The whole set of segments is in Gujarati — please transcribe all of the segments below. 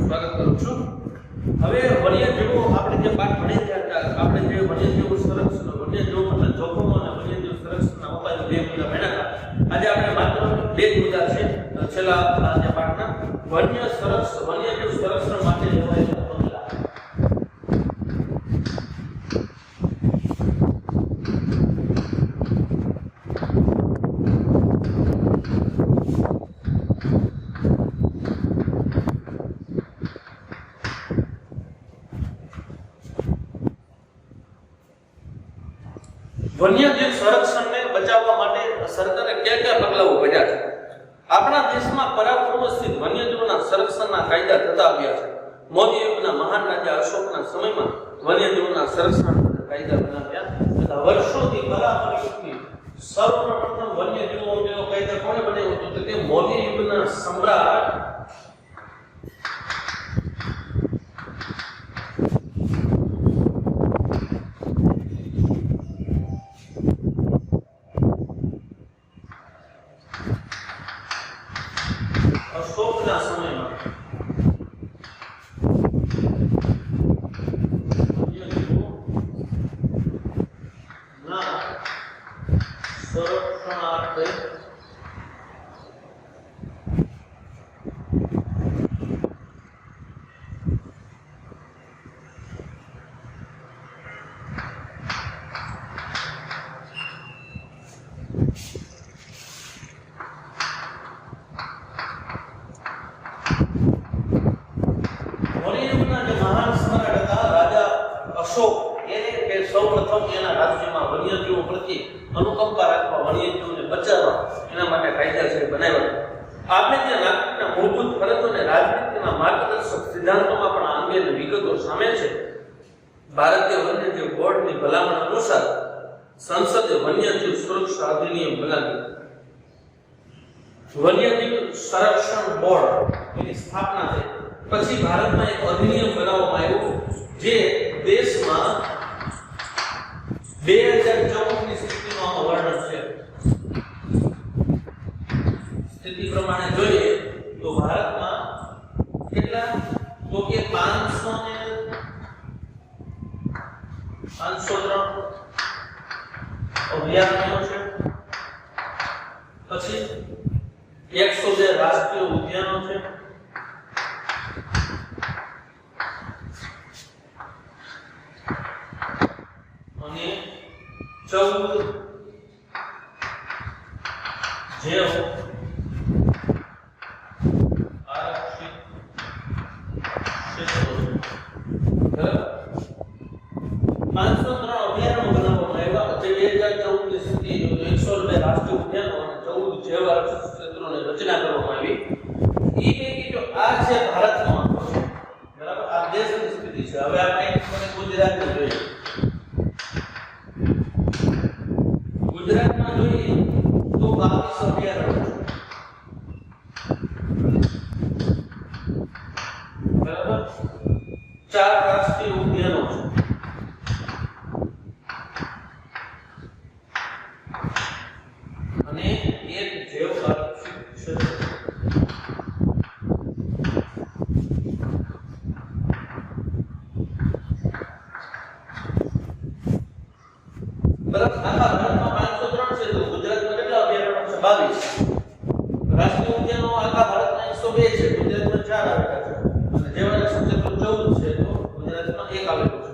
સ્વાગત કરું છું. હવે વન્યજીવો આપણે જે પાઠ ભણી રહ્યા હતા, આપણે જે વન્યજીવો સંરક્ષણ, વન્યજીવો મતલબ જોખમો અને વન્યજીવ સંરક્ષણના ઉપાયો બે મુદ્દા ભણ્યા હતા. આજે આપણે માત્ર બે મુદ્દા છે છેલ્લા જે પાઠના વન્યજીવ સંરક્ષણ માટે લેવાયેલા પગલાં. વન્યજીવ સંરક્ષણને બચાવવા માટે સરકારે કયા કયા પગલાઓ ભર્યા છે? આપણા દેશમાં પરાક્રમશીલ વન્યજીવોના સંરક્ષણના કાયદા થતા આવ્યા છે. મોદી યુગના મહાન રાજા અશોકના સમયમાં વન્યજીવોના સંરક્ષણ કાયદા બનાવ્યા હતા. વર્ષોથી બરાબર યુગથી સર્વપ્રથમ વન્યજીવો અંગેનો કાયદા કોણે બનાવ્યો હતો? તો તે મોદી યુગના સમ્રાટ અશોકના સમયમાં વન્યજીવોના સંરક્ષણાર્થે સૌપ્રથમ એના રાજ્યમાં વન્યજીવો પ્રત્યે અનુકંપા રાખવા, વન્યજીવોને બચાવવા એના માટે કાયદા છે બનાવ્યા. આપણે ત્યાં નાગરિકના મૂળભૂત ફરજો અને રાજનીતિના માર્ગદર્શક સિદ્ધાંતોમાં પણ આ અંગેની વિગતો સામેલ છે. ભારતીય વન્યજીવ બોર્ડની ભલામણ અનુસાર સંસદે વન્યજીવ સુરક્ષા અધિનિયમ બનાવ્યું. વન્યજીવ સંરક્ષણ બોર્ડ એની સ્થાપના થઈ પછી ભારતમાં એક અધિનિયમ બનાવવામાં આવ્યું જે દેશમાં 2014 ની સ્થિતિનું વર્ણન છે. સ્થિતિ પ્રમાણે જોઈએ તો ભારતમાં કેટલા તો કે 503 અભયારણ્યો છે. પછી 102 રાષ્ટ્રીય ઉદ્યાનો છે. અને 14 જેવ આરક્ષિત ક્ષેત્રો છે. 503 અભયારણ્યો બનાવવામાં આવ્યા જે 2014 ની સ્થિતિ 102 રાષ્ટ્રીય ઉદ્યાનો અને 14 જેવ આરક્ષિત ક્ષેત્રોની રચના કરવામાં આવી. એ પૈકી જો આ છે ભારતમાં, બરાબર, આ દેશની સ્થિતિ છે. હવે આપણે ગુજરાતની જોઈએ. ગુજરાતમાં જોઈએ તો 22 અભયારણ્યો, બરાબર, 4 રાષ્ટ્રીય ઉદ્યાનો છે, અને 1 જૈવ આરક્ષિત ક્ષેત્ર. બરાબર, આખા ભારતમાં 503 છે તો ગુજરાતમાં કેટલા અભયારણ્યો છે? 22. રાષ્ટ્રીય ઉદ્યાનો આખા ભારતમાં 102 છે, ગુજરાતમાં 4 આવેલા છે. અને જૈવ આરક્ષિત ક્ષેત્રો 14 છે તો ગુજરાતમાં 1 આવેલું છે.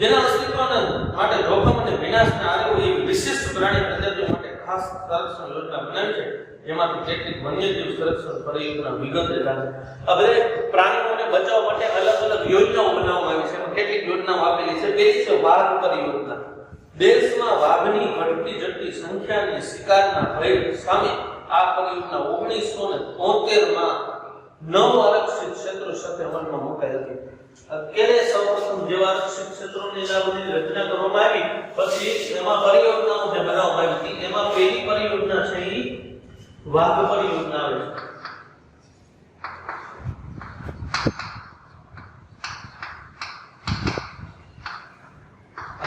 જેના અસ્તિત્વને માટે જોખમ અને વિનાશને આરે એવી વિશિષ્ટ પ્રાણી પ્રજાતિઓ માટે ખાસ સંરક્ષણ યોજના બનાવી છે, જેમાંથી કેટલીક વન્યજીવ સંરક્ષણ પરિયોજના વિગત લેતા છે. હવે પ્રાણીઓને બચાવવા માટે અલગ અલગ યોજનાઓ બનાવવામાં આવી છે. એમાં કેટલીક યોજનાઓ આપેલી છે. પહેલી છે વાઘ પરિયોજના. દેશમાં વાઘની ઘટતી જતી સંખ્યાની શિકારના ભય સામે આ પરિયોજના 1973 માં 9 આરક્ષિત ક્ષેત્રો સાથે અમલમાં મુકાઈ હતી. અત્યારે સૌપ્રથમ જેવા આરક્ષિત ક્ષેત્રોની રચના કરવામાં આવી પછી એમાં પરિયોજનાઓ જે બનાવવામાં આવી હતી એમાં પહેલી પરિયોજના છે એ વાઘ પરિયોજના આવે છે.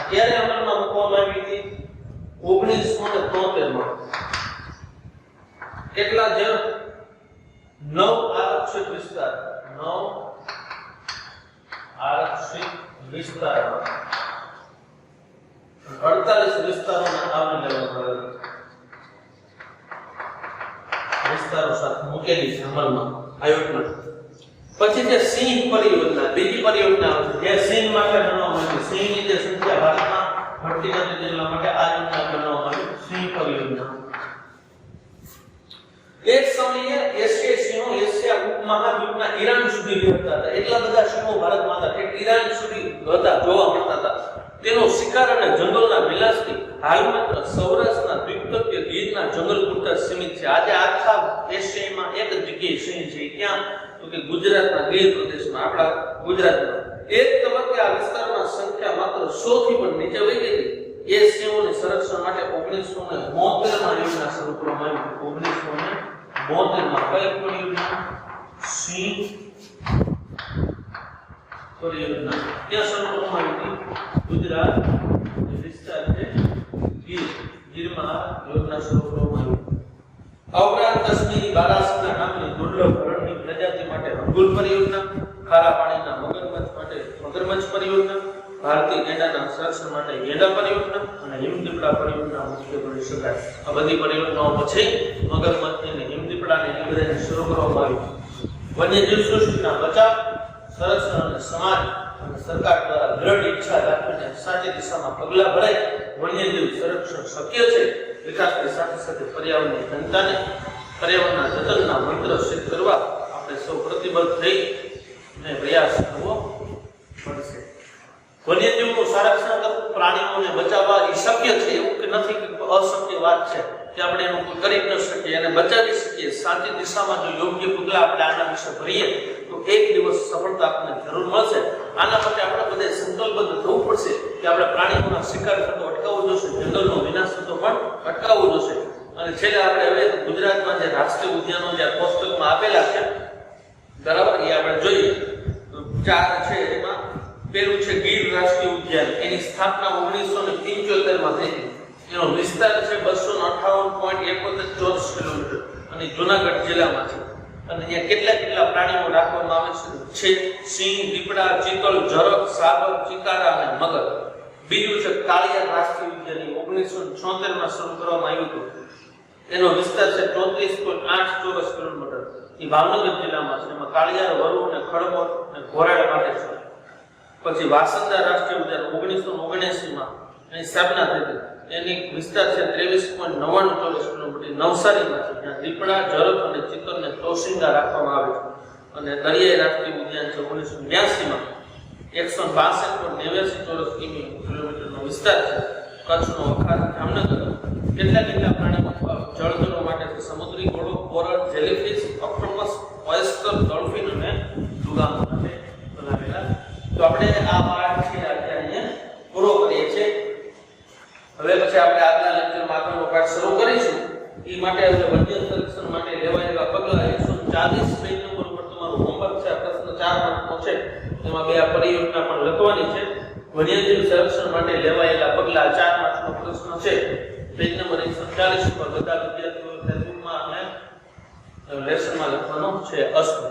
અત્યારે અમલમાં મૂકવામાં આવી હતી 1973 માં. કેટલા જે 9 આરક્ષિત વિસ્તાર આરક્ષિત વિસ્તારમાં 48 વિસ્તારોને આવરી લેવામાં વિસ્તારો સાથે મૂકેલી છે અમલમાં આ યોજના. પછી જે સિંહ પરિયોજના, બીજી પરિયોજના જે સિંહ માટે બનાવવામાં આવી. સિંહની જે સંખ્યા ભારતમાં ઘટતી નથી તેના માટે આ યોજના બનાવવામાં આવી, સિંહ પરિયોજના. એક સમયે એશિયા સિંહો એશિયા ઉપમહાદ્વીપના ઈરાન સુધી રહેતા હતા. એટલા બધા સિંહો ભારતમાં હતા કે ઈરાન સુધી હતા, જોવા મળતા હતા. તેનો શિકાર અને જંગલના વિલાસથી હાલ માત્ર સૌરાષ્ટ્રના દ્વીપતટીય ગીરના જંગલ પૂરતા સીમિત છે. આજે આખા એશિયામાં એક જગ્યાએ સિંહ છે, ક્યાં તો કે ગુજરાતના ગીર પ્રદેશમાં, આપણા ગુજરાતમાં. એક તબક્કે આ વિસ્તારમાં સંખ્યા માત્ર 100 થી પણ નીચે વહી ગઈ. એ સિંહોને સંરક્ષણ માટે 1972માં યોજના શરૂ કરવામાં આવી. 1972માં કઈ યોજના? સિંહ પરિયોજના ત્યાં શરૂ કરવામાં આવી હતી. ગુજરાત વિસ્તાર છે ગીરમાં યોજના શરૂ કરવામાં આવી. આ ઉપરાંત કાશ્મીરી બારાસિંગા નામની દુર્લભ હરણની પ્રજાતિ માટે અંગુલ પરિયોજના, ખારા પાણીના મગરમચ્છ માટે મગરમચ્છ પરિયોજના, ભારતીય ગેંડાના સંરક્ષણ માટે ગેંડા પરિયોજના અને હિમદીપડા પરિયોજના મુખ્ય ગણી શકાય. આ બધી પરિયોજનાઓ પછી મગરમચ્છની અને હિમદીપડાને એ બધાને શરૂ કરવામાં આવી. વન્યજીવ સૃષ્ટિના બચાવ, સંરક્ષણ અને સમાજ અને સરકાર દ્વારા દ્રઢ ઈચ્છા રાખીને સાચી દિશામાં પગલાં ભરાય વન્યજીવ સંરક્ષણ શક્ય છે. વિકાસની સાથે સાથે પર્યાવરણની જનતાને પર્યાવરણના જતનના મંત્ર સિદ્ધ કરવા આપણે સૌ પ્રતિબદ્ધ થઈ અને પ્રયાસ કરવો પડશે. વન્યજીવનું સંરક્ષણ કરવું, પ્રાણીઓને બચાવવા એ શક્ય છે, એવું કે નથી કે અશક્ય વાત છે કે આપણે એનું કરી ન શકીએ, એને બચાવી શકીએ. સાચી દિશામાં જો યોગ્ય પગલાં આપણે આના વિશે ભરીએ તો એક દિવસ સફળતા આપણને જરૂર મળશે. આના માટે આપણે બધે સંકલ્પબદ્ધ થવું પડશે કે આપણે પ્રાણીઓના શિકાર થતો અટકાવવો જોશે, જંગલનો વિનાશ થતો પણ અટકાવવો જોશે. અને છેલ્લે આપણે હવે ગુજરાતમાં જે રાષ્ટ્રીય ઉદ્યાનો જે કોષ્ટકમાં આપેલા છે બરાબર, એ આપણે જોઈએ તો 4 છે. એમાં પેલું છે ગીર રાષ્ટ્રીય ઉદ્યાન. એની સ્થાપના 1975માં થઈ હતી. એનો વિસ્તાર છે 258.71 ચોરસ કિલોમીટર અને જૂનાગઢ જિલ્લામાં છે. અને અહીંયા કેટલા પ્રાણીઓ રાખવામાં આવે છે? સિંહ, દીપડા, ચિતલ, ઝરખ, સાબર, ચિકારા અને મગર. બીજું છે કાળિયાર રાષ્ટ્રીય ઉદ્યાન. 1976માં શરૂ કરવામાં આવ્યું હતું. એનો વિસ્તાર છે 34.8 ચોરસ કિલોમીટર. એ ભાવનગર જિલ્લામાં છે. એમાં કાળિયાર, વરુ અને ખડકોર અને ઘોરાડ માટે છે. પછી વાસંદા રાષ્ટ્રીય ઉદ્યાન 1979માં એની સ્થાપના થઈ હતી. એની વિસ્તાર છે 23.99 ચોરસ કિલોમીટર. નવસારીમાં છે, જ્યાં દીપડા, ઝરખ અને ચિતલને તોશિંગા રાખવામાં આવે છે. અને દરિયાઈ રાષ્ટ્રીય ઉદ્યાન છે 1982માં 162.89 ચોરસ કિલોમીટરનો વિસ્તાર છે. કચ્છનો અખાત, જામનગર. કેટલા પ્રાણીઓ જળચરો માટે છે? સમુદ્રી ઘોડો, coral, jellyfish, octopus, oyster, dolphin અને દુગામો માટે બનાવેલા. તો આપણે આ પાઠ છે આજે અહીંયા પૂરો કરીએ છીએ. હવે પછી આપણે આગલા લેક્ચરમાં આગળનો પાઠ શરૂ કરીશું. એ માટે હવે વન્ય સંરક્ષણ માટે લેવાયેલા પગલાં 140 પેજ નંબર ઉપર તમારું હોમવર્ક છે. આ પ્રશ્ન 4 માર્કનો છે. તેમાં બે આ પરિયોજના પણ લખવાની છે. વન્યજીવ સંરક્ષણ માટે લેવાયેલા પગલાં 4 માર્કનો પ્રશ્ન છે. પેજ નંબર 140 ઉપર બધા વિદ્યાર્થીઓ ફેસબુકમાં અને લેસનમાં લખવાનો છે. અસ્તુ.